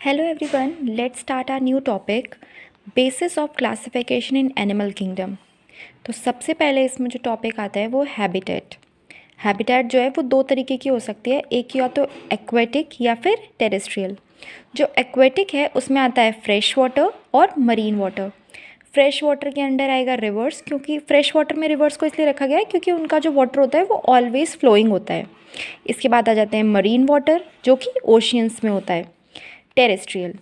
Hello everyone, let's start our new topic basis of classification in animal kingdom। तो सबसे पहले इसमें जो टॉपिक आता है वो हैबिटेट। हैबिटेट जो है वो दो तरीके की हो सकती है, एक या तो एक्वेटिक या फिर टेरेस्ट्रियल। जो एक्वेटिक है उसमें आता है फ्रेश वाटर और मरीन वाटर। फ्रेश वाटर के अंडर आएगा रिवर्स, क्योंकि फ्रेश वाटर में रिवर्स को इसलिए रखा गया है क्योंकि उनका जो वाटर होता है वो ऑलवेज फ्लोइंग होता है। इसके बाद आ जाते हैं मरीन वाटर जो कि ओशियंस में होता है। टेरेस्ट्रियल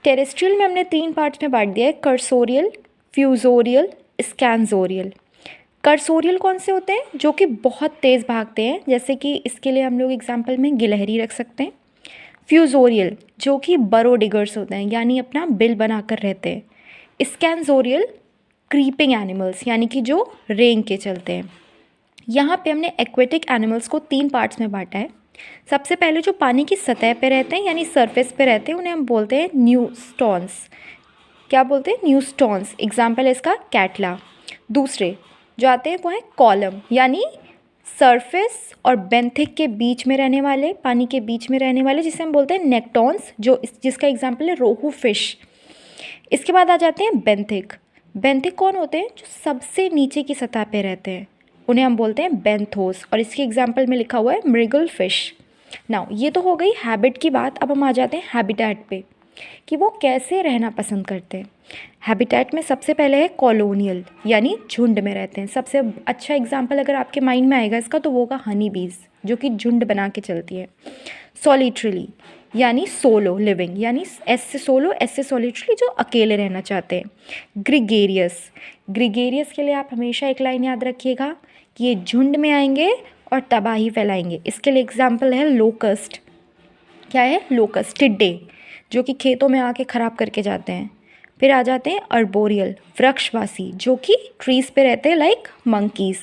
टेरेस्ट्रियल में हमने तीन पार्ट्स में बांट दिया है, कर्सोरियल, फ्यूजोरियल, स्कैंजोरियल। कर्सोरियल कौन से होते हैं? जो कि बहुत तेज़ भागते हैं, जैसे कि इसके लिए हम लोग एग्जाम्पल में गिलहरी रख सकते हैं। फ्यूजोरियल जो कि बरो डिगर्स होते हैं, यानी अपना बिल बनाकर रहते हैं। स्कैंजोरियल क्रीपिंग एनिमल्स, यानी कि जो रेंग के चलते हैं। यहाँ पे हमने एक्वेटिक एनिमल्स को तीन पार्ट्स में बांटा है। सबसे पहले जो पानी की सतह पे रहते हैं यानी सरफेस पे रहते हैं उन्हें हम बोलते हैं न्यूस्टॉन्स। क्या बोलते हैं? न्यूस्टॉन्स। एग्जाम्पल है इसका कैटला। दूसरे जो आते हैं वो है कॉलम, यानी सरफेस और बेंथिक के बीच में रहने वाले, पानी के बीच में रहने वाले, जिसे हम बोलते हैं नेक्टॉन्स, जिसका एग्जाम्पल है रोहू फिश। इसके बाद आ जाते हैं बेंथिक। बेंथिक कौन होते हैं? जो सबसे नीचे की सतह पे रहते हैं, उन्हें हम बोलते हैं बेंथोस, और इसके एग्जाम्पल में लिखा हुआ है मृगल फिश। नाउ ये तो हो गई हैबिट की बात। अब हम आ जाते हैं हैबिटेट पे कि वो कैसे रहना पसंद करते हैं। हैबिटेट में सबसे पहले है कॉलोनियल, यानी झुंड में रहते हैं। सबसे अच्छा एग्जाम्पल अगर आपके माइंड में आएगा इसका तो वो होगा हनी बीज, जो कि झुंड बना के चलती है। सॉलिटरीली यानी सोलो लिविंग, यानी एस से सोलो, एस से सॉलिटरी, जो अकेले रहना चाहते हैं। ग्रिगेरियस, ग्रिगेरियस के लिए आप हमेशा एक लाइन याद रखिएगा कि ये झुंड में आएंगे और तबाही फैलाएंगे। इसके लिए एग्जाम्पल है लोकस्ट। क्या है? लोकस्ट, टिड्डे, जो कि खेतों में आके ख़राब करके जाते हैं। फिर आ जाते हैं अर्बोरियल, वृक्षवासी, जो कि ट्रीज़ पे रहते हैं लाइक मंकीज़।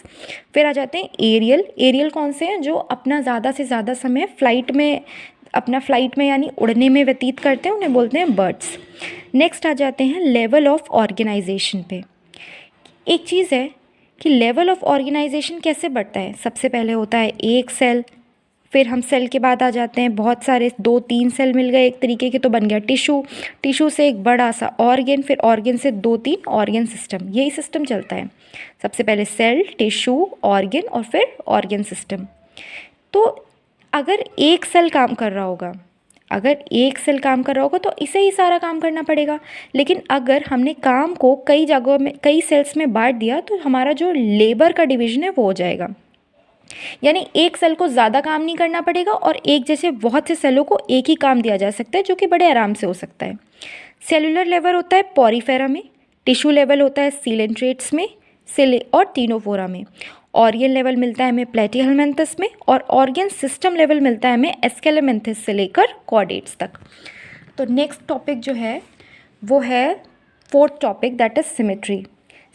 फिर आ जाते हैं एरियल। एरियल कौन से हैं? जो अपना ज़्यादा से ज़्यादा समय फ्लाइट में यानी उड़ने में व्यतीत करते हैं, उन्हें बोलते हैं बर्ड्स। नेक्स्ट आ जाते हैं लेवल ऑफ ऑर्गेनाइजेशन पे। एक चीज़ है कि लेवल ऑफ ऑर्गेनाइजेशन कैसे बढ़ता है। सबसे पहले होता है एक सेल, फिर हम सेल के बाद आ जाते हैं बहुत सारे, 2-3 सेल मिल गए एक तरीके के तो बन गया टिश्यू। टिश्यू से एक बड़ा सा ऑर्गन, फिर ऑर्गन से 2-3 ऑर्गन सिस्टम। यही सिस्टम चलता है। सबसे पहले सेल, टिश्यू, ऑर्गन और फिर ऑर्गन सिस्टम। तो अगर एक सेल काम कर रहा होगा, तो इसे ही सारा काम करना पड़ेगा। लेकिन अगर हमने काम को कई जगहों में, कई सेल्स में बांट दिया तो हमारा जो लेबर का डिवीजन है वो हो जाएगा। यानी एक सेल को ज़्यादा काम नहीं करना पड़ेगा और एक जैसे बहुत से सेलों को एक ही काम दिया जा सकता है, जो कि बड़े आराम से हो सकता है। सेलुलर लेवल होता है पॉरीफेरा में, टिश्यू लेवल होता है सीलेंट्रेट्स में, और टीनोफोरा में। ऑर्गन लेवल मिलता है हमें प्लेटीहेलमिन्थस में, और ऑर्गन सिस्टम लेवल मिलता है हमें एस्केलेमिन्थस से लेकर कॉर्डेट्स तक। तो नेक्स्ट टॉपिक जो है वो है fourth topic, that is symmetry.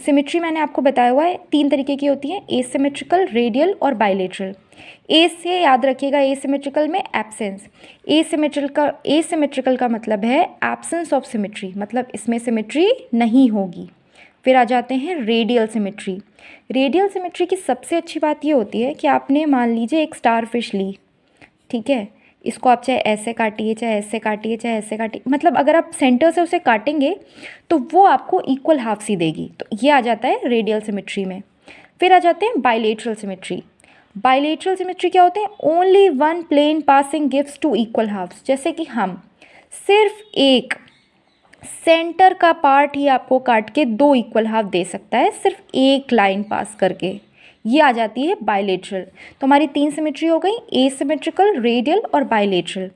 Symmetry मैंने आपको बताया हुआ है तीन तरीके की होती है, एसिमेट्रिकल, रेडियल और बाइलेटरल। ए से याद रखिएगा, एसिमेट्रिकल में एब्सेंस। एसिमेट्रिकल का मतलब है एब्सेंस ऑफ सिमेट्री, मतलब इसमें सिमेट्री नहीं होगी। फिर आ जाते हैं रेडियल सिमेट्री। रेडियल सिमेट्री की सबसे अच्छी बात ये होती है कि आपने मान लीजिए एक स्टार फिश ली, ठीक है, इसको आप चाहे ऐसे काटिए, चाहे ऐसे काटिए, चाहे ऐसे काटिए, मतलब अगर आप सेंटर से उसे काटेंगे तो वो आपको इक्वल हाफ सी देगी। तो ये आ जाता है रेडियल सिमेट्री में। फिर आ जाते हैं बाइलेटरल सिमेट्री। बाइलेटरल सिमेट्री क्या होते हैं? Only one plane passing gives two equal halves. जैसे कि हम सिर्फ एक सेंटर का पार्ट ही आपको काट के दो इक्वल हाफ दे सकता है, सिर्फ एक लाइन पास करके। ये आ जाती है बाइलेटरल। तो हमारी तीन सिमेट्री हो गई, एसिमेट्रिकल, रेडियल और बाइलेटरल।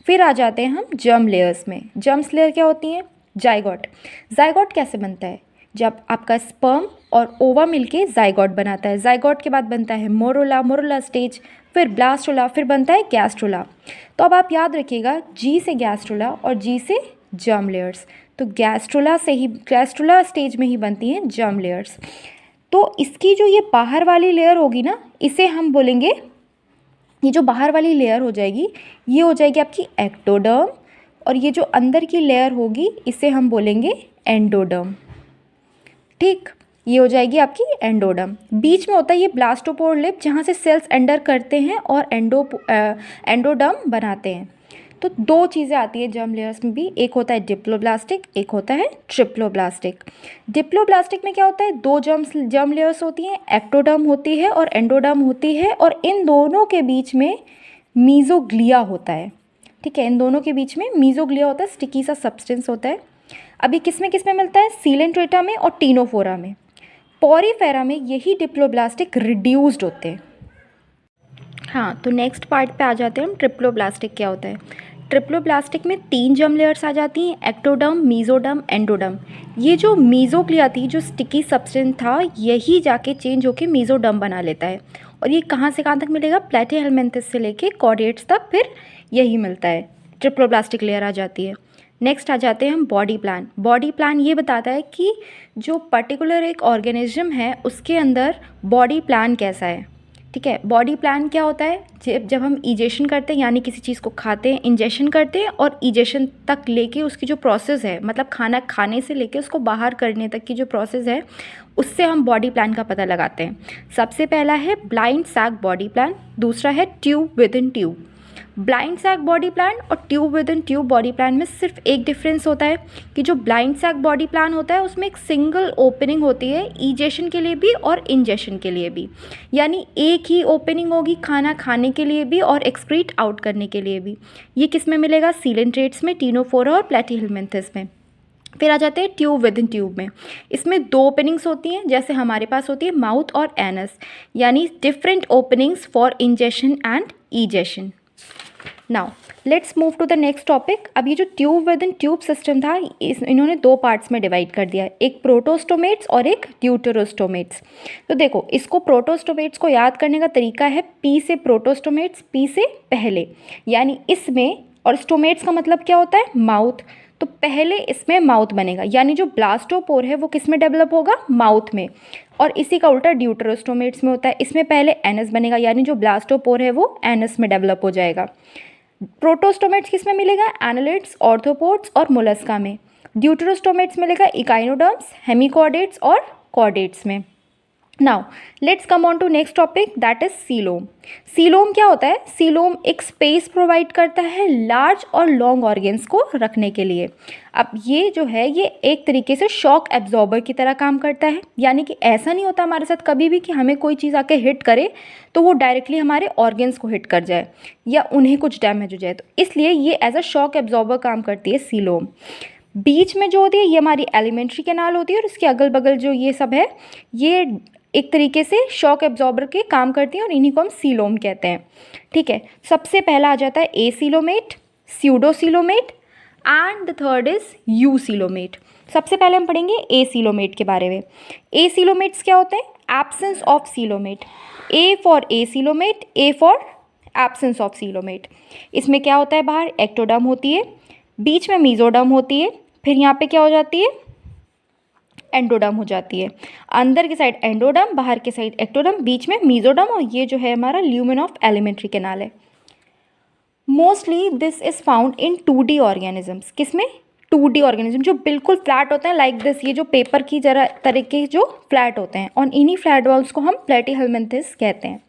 फिर आ जाते हैं हम जर्म लेयर्स में। जर्म्स लेयर क्या होती हैं? जाइगोट। जाइगोट कैसे बनता है? जब आपका स्पर्म और ओवा मिलके जाइगोट बनाता है। जाइगोट के बाद बनता है मोरोला, मोरोला स्टेज, फिर ब्लास्टोला, फिर बनता है गैस्ट्रोला। तो अब आप याद रखिएगा, जी से गैस्ट्रोला और जी से जर्म लेयर्स। तो गैस्ट्रोला स्टेज में ही बनती हैं जर्म लेयर्स। तो इसकी जो ये बाहर वाली लेयर होगी ना, इसे हम बोलेंगे, ये जो बाहर वाली लेयर हो जाएगी ये हो जाएगी आपकी एक्टोडर्म, और ये जो अंदर की लेयर होगी इसे हम बोलेंगे एंडोडर्म। ठीक, ये हो जाएगी आपकी एंडोडर्म। बीच में होता है ये ब्लास्टोपोर लिप, जहाँ से सेल्स एंटर करते हैं और एंडोडर्म बनाते हैं। तो दो चीज़ें आती है जर्म लेयर्स में भी, एक होता है डिप्लोब्लास्टिक, एक होता है ट्रिप्लोब्लास्टिक। डिप्लोब्लास्टिक में क्या होता है, दो जर्म लेयर्स होती हैं, एक्टोडर्म होती है और एंडोडर्म होती है, और इन दोनों के बीच में मीजोग्लिया होता है। ठीक है, इन दोनों के बीच में मीजोग्लिया होता है, स्टिकी सा सब्सटेंस होता है। अभी किस में मिलता है, सीलेंट्रेटा में और टीनोफोरा में। पॉरीफेरा में यही डिप्लोब्लास्टिक रिड्यूस्ड होते हैं। हाँ, तो नेक्स्ट पार्ट पे आ जाते हैं हम, ट्रिप्लोब्लास्टिक क्या होता है। ट्रिप्लोब्लास्टिक में 3 जर्म लेयर्स आ जाती हैं, एक्टोडर्म, मीजोडर्म, एंडोडर्म। ये जो मीजोग्लिया थी, जो स्टिकी सब्सटेंस था, यही जाके चेंज होकर मीजोडर्म बना लेता है। और ये कहाँ से कहाँ तक मिलेगा, प्लेटीहेलमिन्थस से लेके कॉर्डेट्स तक फिर यही मिलता है, ट्रिप्लोब्लास्टिक लेयर आ जाती है। नेक्स्ट आ जाते हैं हम बॉडी प्लान। बॉडी प्लान ये बताता है कि जो पर्टिकुलर एक ऑर्गेनिज्म है उसके अंदर बॉडी प्लान कैसा है। ठीक है, बॉडी प्लान क्या होता है, जब हम इजेशन करते हैं यानी किसी चीज़ को खाते हैं, इंजेशन करते हैं, और इजेशन तक लेके उसकी जो प्रोसेस है, मतलब खाना खाने से लेके उसको बाहर करने तक की जो प्रोसेस है, उससे हम बॉडी प्लान का पता लगाते हैं। सबसे पहला है ब्लाइंड सैक बॉडी प्लान, दूसरा है tube within tube. Blind sac body plan और tube within tube body plan में सिर्फ एक डिफरेंस होता है कि जो ब्लाइंड सैक बॉडी प्लान होता है उसमें एक सिंगल ओपनिंग होती है, इजेशन के लिए भी और इंजेशन के लिए भी, यानी एक ही ओपनिंग होगी खाना खाने के लिए भी और एक्सक्रीट आउट करने के लिए भी। ये किस में मिलेगा, सीलेंट्रेट्स में, टीनोफोरा और प्लेटीहेलमिन्थस में। फिर आ जाते हैं ट्यूब विद इन ट्यूब में। इसमें 2 ओपनिंग्स होती हैं, जैसे हमारे पास होती है माउथ और एनस, यानी different openings for ingestion and egestion. Now let's move to the next topic. अब ये जो tube within tube system था, इन्होंने 2 पार्ट्स में डिवाइड कर दिया, एक प्रोटोस्टोमेट्स और एक ड्यूटेरोस्टोमेट्स। तो देखो, इसको प्रोटोस्टोमेट्स को याद करने का तरीका है पी से प्रोटोस्टोमेट्स, पी से पहले, यानी इसमें, और स्टोमेट्स का मतलब क्या होता है, माउथ। तो पहले इसमें माउथ बनेगा, यानी जो ब्लास्टोपोर है वो किस में डेवलप होगा, माउथ में। और इसी का उल्टा ड्यूटेरोस्टोमेट्स में होता है, इसमें पहले एनस बनेगा, यानी जो ब्लास्टोपोर है वो एनस में डेवलप हो जाएगा। प्रोटोस्टोमेट्स किस में मिलेगा, एनालिड्स, ऑर्थोपोड्स और मोलस्का में। ड्यूटेरोस्टोमेट्स मिलेगा इकाइनोडर्म्स, हेमिकॉर्डेट्स और कॉर्डेट्स में। Now let's come on to next topic, that is coelom. Coelom क्या होता है, सीलोम एक स्पेस प्रोवाइड करता है लार्ज और लॉन्ग ऑर्गेन्स को रखने के लिए। अब ये जो है, ये एक तरीके से शॉक एब्जॉर्बर की तरह काम करता है, यानी कि ऐसा नहीं होता हमारे साथ कभी भी कि हमें कोई चीज़ आके हिट करे तो वो डायरेक्टली हमारे ऑर्गेन्स को हिट कर जाए या उन्हें कुछ डैमेज हो जाए। तो इसलिए ये एज अ शॉक एब्जॉर्बर काम करती है सीलोम। बीच में जो होती है ये हमारी एलिमेंट्री कैनाल होती है, और इसके अगल बगल जो ये सब है, ये एक तरीके से शॉक एब्जॉर्बर के काम करती हैं, और इन्हीं को हम सीलोम कहते हैं। ठीक है, सबसे पहला आ जाता है एसीलोमेट, स्यूडोसीलोमेट एंड द थर्ड इज यूसीलोमेट। सबसे पहले हम पढ़ेंगे एसीलोमेट के बारे में। एसीलोमेट्स क्या होते हैं, absence of coelomate. A for acoelomate, A for absence of coelomate. इसमें क्या होता है, बाहर एक्टोडर्म होती है, बीच में मीजोडर्म होती है, फिर यहाँ पे क्या हो जाती है, एंडोडर्म हो जाती है। अंदर की साइड एंडोडर्म, बाहर की साइड एक्टोडर्म, बीच में मीजोडर्म, और ये जो है हमारा ल्यूमेन ऑफ एलिमेंट्री कैनाल है। Mostly this is found in 2D organisms. किसमें, 2D ऑर्गेनिज्म जो बिल्कुल फ्लैट होते हैं, लाइक दिस, ये जो पेपर की तरह के जो फ्लैट होते हैं, और इन्हीं फ्लैट बॉल्स को हम प्लेटीहेलमिन्थस कहते हैं।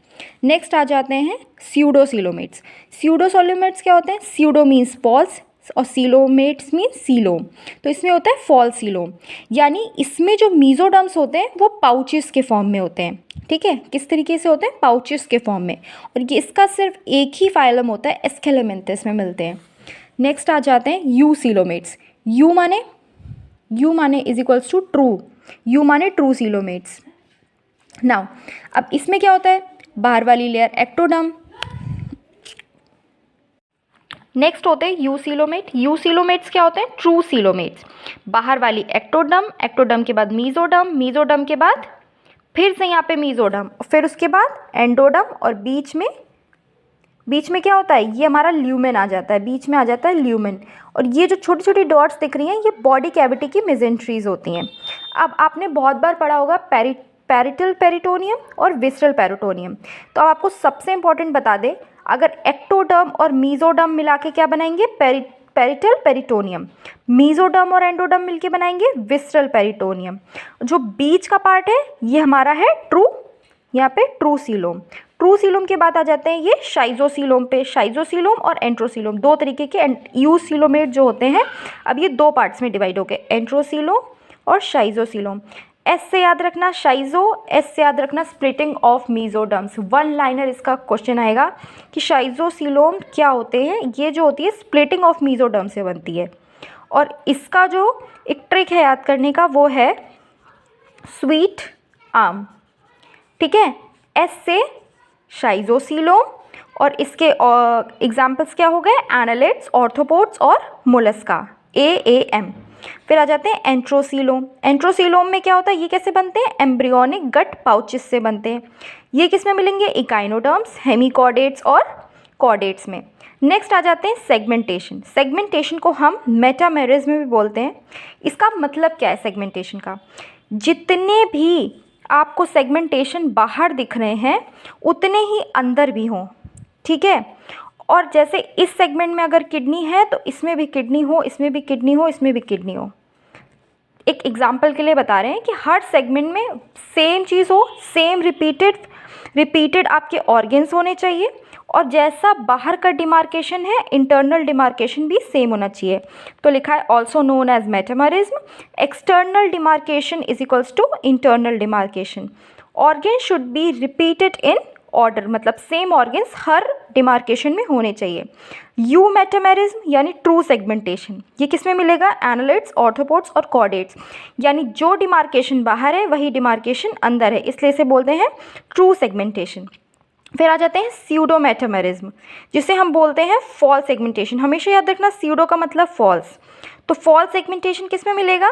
नेक्स्ट आ जाते हैं स्यूडोसीलोमेट्स। स्यूडोसीलोमेट्स क्या होते हैं, स्यूडो मीन्स फॉल्स और सीलोमेट्स मीन सीलोम। तो इसमें होता है फॉल सीलोम, यानी इसमें जो मीजोडर्म्स होते हैं वो पाउचेस के फॉर्म में होते हैं। ठीक है, किस तरीके से होते हैं, पाउचेस के फॉर्म में, और ये इसका सिर्फ एक ही फाइलम होता है, एस्केलेमेंथस में मिलते हैं। नेक्स्ट आ जाते हैं यूसीलोमेट्स। यू माने is equals to true, eu माने ट्रू सीलोमेट्स। नाउ अब इसमें क्या होता है, बाहर वाली लेयर एक्टोडर्म, नेक्स्ट होते हैं यूसीलोमेट। यूसीलोमेट्स क्या होते हैं, ट्रू सीलोमेट्स। बाहर वाली एक्टोडर्म, एक्टोडर्म के बाद मीजोडर्म, मीजोडर्म के बाद फिर से यहाँ पे मीजोडर्म, फिर उसके बाद एंडोडर्म, और बीच में क्या होता है, ये हमारा ल्यूमेन आ जाता है, बीच में आ जाता है ल्यूमेन। और ये जो छोटी छोटी डॉट्स दिख रही हैं ये बॉडी कैविटी की मेजेंट्रीज होती हैं। अब आपने बहुत बार पढ़ा होगा पैरिटल पेरिटोनियम और विसरल पेरिटोनियम। तो अब आपको सबसे इंपॉर्टेंट बता दें, अगर एक्टोडर्म और मीजोडर्म मिला के क्या बनाएंगे, पैरिटल पेरिटोनियम। मीजोडर्म और एंडोडर्म मिलके बनाएंगे विसरल पेरिटोनियम। जो बीच का पार्ट है ये हमारा है ट्रू, यहाँ पे ट्रूसिलोम। ट्रूसिलोम के बाद आ जाते हैं ये शाइजोसिलोम पे। शाइजोसिलोम और एंट्रोसिलोम दो तरीके के यूसिलोमेट जो होते हैं। अब ये दो पार्ट्स में डिवाइड हो गए, एंट्रोसिलोम और शाइजोसिलोम। एस से याद रखना शाइजो, एस से याद रखना स्प्लिटिंग ऑफ मीजोडर्म्स। वन लाइनर इसका क्वेश्चन आएगा कि शाइजोसिलोम क्या होते हैं। ये जो होती है स्प्लिटिंग ऑफ मीजोडर्म से बनती है, और इसका जो एक ट्रिक है याद करने का वो है स्वीट आर्म। ठीक है, एस से शाइजोसिलोम, और इसके एग्जाम्पल्स क्या हो गए, एनालिड्स, ऑर्थोपोड्स और मोलस्का, AAM। फिर आ जाते हैं एंट्रोसिलोम। एंट्रोसिलोम में क्या होता है, ये कैसे बनते हैं, एम्ब्रियोनिक गट पाउचेस से बनते हैं। ये किस में मिलेंगे, इकाइनोडर्म्स, हेमिकॉर्डेट्स और कॉर्डेट्स में। नेक्स्ट आ जाते हैं सेगमेंटेशन। सेगमेंटेशन को हम मेटामेरिज्म में भी बोलते हैं। इसका मतलब क्या है सेगमेंटेशन का, जितने भी आपको सेगमेंटेशन बाहर दिख रहे हैं उतने ही अंदर भी हों। ठीक है, और जैसे इस सेगमेंट में अगर किडनी है तो इसमें भी किडनी हो, इसमें भी किडनी हो, इसमें भी किडनी हो। एक एग्जाम्पल के लिए बता रहे हैं कि हर सेगमेंट में सेम चीज़ हो, सेम रिपीटेड आपके ऑर्गन्स होने चाहिए, और जैसा बाहर का डिमार्केशन है इंटरनल डिमार्केशन भी सेम होना चाहिए। तो लिखा है also known as metamerism, external demarcation is equals to internal demarcation. Organ should be repeated in order, मतलब सेम ऑर्गन्स हर डिमार्केशन में होने चाहिए। यू मेटामेरिज्म यानी ट्रू सेगमेंटेशन, ये किस में मिलेगा, एनालिड्स, ऑर्थोपोड्स और कॉर्डेट्स। यानी जो डिमार्केशन बाहर है वही डिमार्केशन अंदर है, इसलिए इसे बोलते हैं ट्रू सेगमेंटेशन। फिर आ जाते हैं स्यूडो मेटामेरिज्म, जिसे हम बोलते हैं फॉल्स सेगमेंटेशन। हमेशा याद रखना स्यूडो का मतलब फॉल्स। तो फॉल्स सेगमेंटेशन किस में मिलेगा,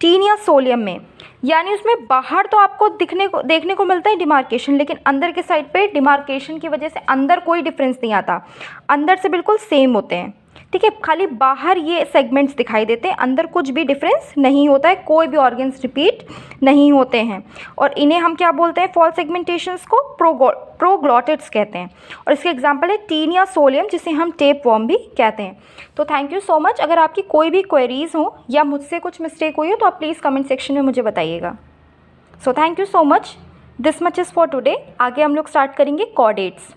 टीन या सोलियम में। यानी उसमें बाहर तो आपको देखने को मिलता है डिमार्केशन, लेकिन अंदर के साइड पे डिमार्केशन की वजह से अंदर कोई डिफरेंस नहीं आता, अंदर से बिल्कुल सेम होते हैं। ठीक है, खाली बाहर ये सेगमेंट्स दिखाई देते हैं, अंदर कुछ भी डिफरेंस नहीं होता है, कोई भी ऑर्गन्स रिपीट नहीं होते हैं। और इन्हें हम क्या बोलते हैं, फॉल्स सेगमेंटेशंस को प्रोग्लॉटिड्स कहते हैं। और इसके एग्जांपल है टीन या सोलियम, जिसे हम टेप वर्म भी कहते हैं। तो थैंक यू सो मच। अगर आपकी कोई भी क्वेरीज हो या मुझसे कुछ मिस्टेक हुई हो तो आप प्लीज़ कमेंट सेक्शन में मुझे बताइएगा। So thank you so much, this much is for today. आगे हम लोग स्टार्ट करेंगे कॉर्डेट्स।